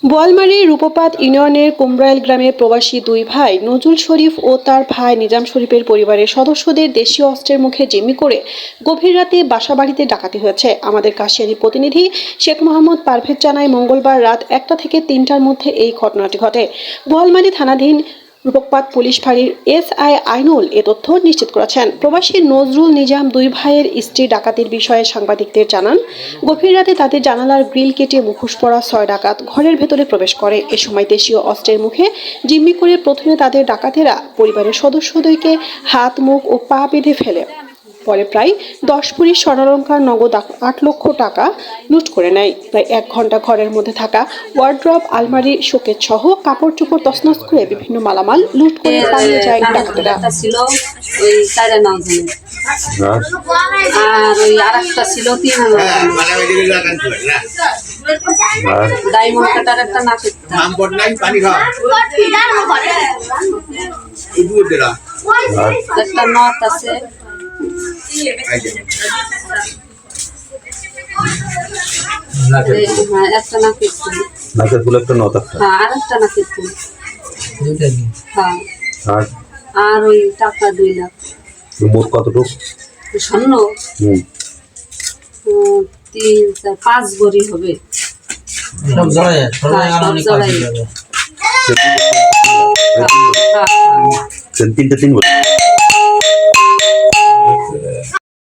বোয়ালমারীর রূপপাত ইউনিয়নের কুমরাইল গ্রামের প্রবাসী দুই ভাই নজরুল শরীফ ও তার ভাই নিজাম শরীফের পরিবারের সদস্যদের দেশীয় অস্ত্রের মুখে জিম্মি করে গভীর রাতে বাসাবাড়িতে ডাকাতি হয়েছে। আমাদের কাশিয়ানী প্রতিনিধি শেখ মোহাম্মদ পারভেজ জানায়, মঙ্গলবার রাত 1টা থেকে 3টার মধ্যে এই ঘটনাটি ঘটে। বোয়ালমারী থানাধীন রূপপাত পুলিশ ফাঁড়ির এসআই আইনুল এ তথ্য নিশ্চিত করেছেন। প্রবাসী নজরুল নিজাম দুই ভাইয়ের স্ত্রী ডাকাতির বিষয়ে সাংবাদিকদের জানান, গভীর রাতে তাদের জানালার গ্রিল কেটে মুখোশ পরা 6 ডাকাত ঘরের ভেতরে প্রবেশ করে। এ সময় দেশীয় অস্ত্রের মুখে জিম্মি করে প্রথমে তাদের ডাকাতেরা পরিবারের সদস্যদেরকে হাত, মুখ ও পা বেঁধে ফেলে। পরে প্রায় 10 ভরি স্বর্ণালংকার, নগদ 8 লক্ষ টাকা লুট করে নেয়। প্রায় 1 ঘন্টা ঘরের মধ্যে থাকা ওয়ার্ড্রপ, আলমারি, শোকেস সহ কাপড় চোপড় তছনছ করে বিভিন্ন মালামাল লুট করে পালিয়ে যায় ডাকাতেরা। ছিল ওই 4.5 জনের, আর ওই আরেকটা ছিল 3 ডায়মন্ড কাটার একটা নাকের একটা নথ আছে। একটা নাকের ফুল, একটা নথ আছে। হ্যাঁ, আর একটা নাকের ফুল। হ্যাঁ, আর ওই টাকা 2 লাখ। মোট কতটুকু স্বর্ণ? 3, 4, 5 ভরি হবে। সব জড়ায় তিনটে 3 বছর